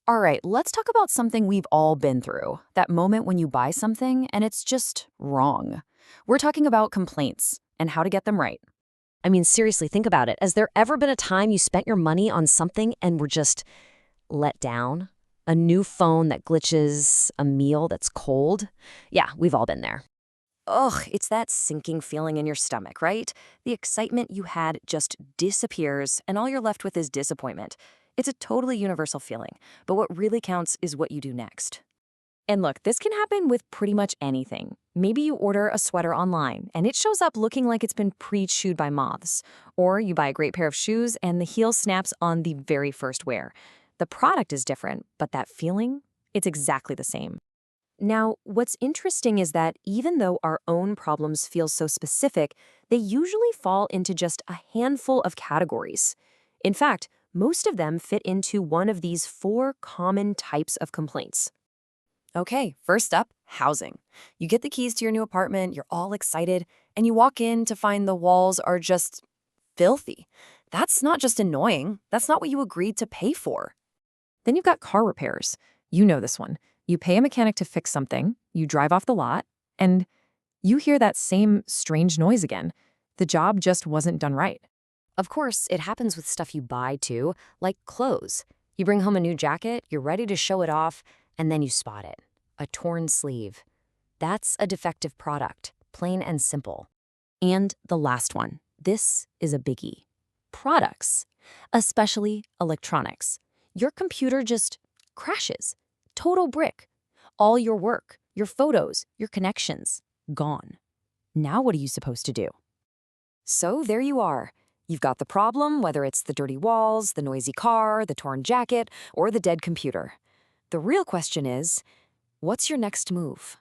All right, let's talk about something we've all been through. That moment when you buy something and it's just wrong. We're talking about complaints and how to get them right. I mean, seriously, think about it. Has there ever been a time you spent your money on something and were just let down? A new phone that glitches, a meal that's cold? Yeah, we've all been there. Ugh, it's that sinking feeling in your stomach, right? The excitement you had just disappears, and all you're left with is disappointment. It's a totally universal feeling, but what really counts is what you do next. And look, this can happen with pretty much anything. Maybe you order a sweater online, and it shows up looking like it's been pre-chewed by moths. Or you buy a great pair of shoes, and the heel snaps on the very first wear. The product is different, but that feeling, it's exactly the same. Now, what's interesting is that even though our own problems feel so specific, they usually fall into just a handful of categories. In fact, most of them fit into one of these four common types of complaints. Okay, first up, housing. You get the keys to your new apartment, you're all excited, and you walk in to find the walls are just filthy. That's not just annoying, that's not what you agreed to pay for. Then you've got car repairs. You know this one. You pay a mechanic to fix something, you drive off the lot, and you hear that same strange noise again. The job just wasn't done right. Of course, it happens with stuff you buy too, like clothes. You bring home a new jacket, you're ready to show it off, and then you spot it. A torn sleeve. That's a defective product, plain and simple. And the last one. This is a biggie. Products, especially electronics. Your computer just crashes. Total brick. All your work, your photos, your connections, gone. Now what are you supposed to do? So there you are. You've got the problem, whether it's the dirty walls, the noisy car, the torn jacket, or the dead computer. The real question is, what's your next move?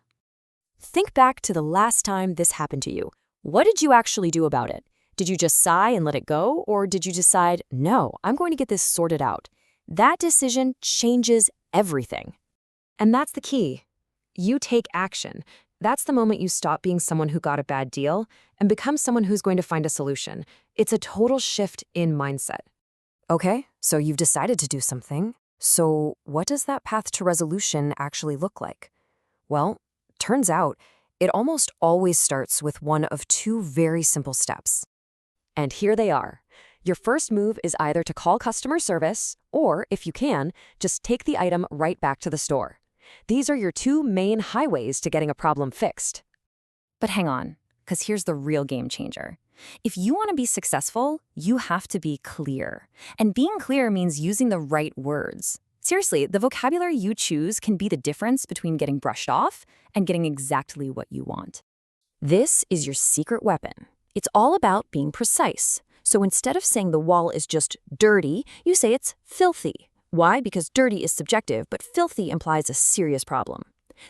Think back to the last time this happened to you. What did you actually do about it? Did you just sigh and let it go, or did you decide, no, I'm going to get this sorted out? That decision changes everything. And that's the key. You take action. That's the moment you stop being someone who got a bad deal and become someone who's going to find a solution. It's a total shift in mindset. Okay, so you've decided to do something. So what does that path to resolution actually look like? Well, turns out it almost always starts with one of two very simple steps. And here they are. Your first move is either to call customer service or, if you can, just take the item right back to the store. These are your two main highways to getting a problem fixed. But hang on, because here's the real game changer. If you want to be successful, you have to be clear. And being clear means using the right words. Seriously, the vocabulary you choose can be the difference between getting brushed off and getting exactly what you want. This is your secret weapon. It's all about being precise. So instead of saying the wall is just dirty, you say it's filthy. Why? Because dirty is subjective, but filthy implies a serious problem.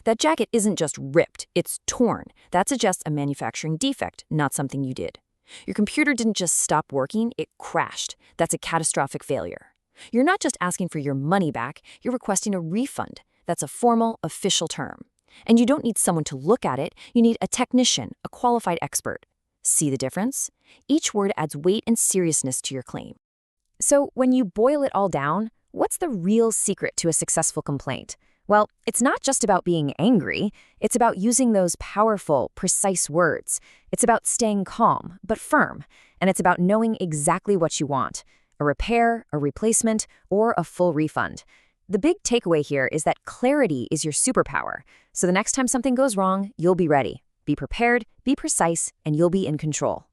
That jacket isn't just ripped, it's torn. That suggests a manufacturing defect, not something you did. Your computer didn't just stop working, it crashed. That's a catastrophic failure. You're not just asking for your money back, you're requesting a refund. That's a formal, official term. And you don't need someone to look at it, you need a technician, a qualified expert. See the difference? Each word adds weight and seriousness to your claim. So when you boil it all down, what's the real secret to a successful complaint? Well, it's not just about being angry. It's about using those powerful, precise words. It's about staying calm, but firm. And it's about knowing exactly what you want: a repair, a replacement, or a full refund. The big takeaway here is that clarity is your superpower. So the next time something goes wrong, you'll be ready. Be prepared, be precise, and you'll be in control.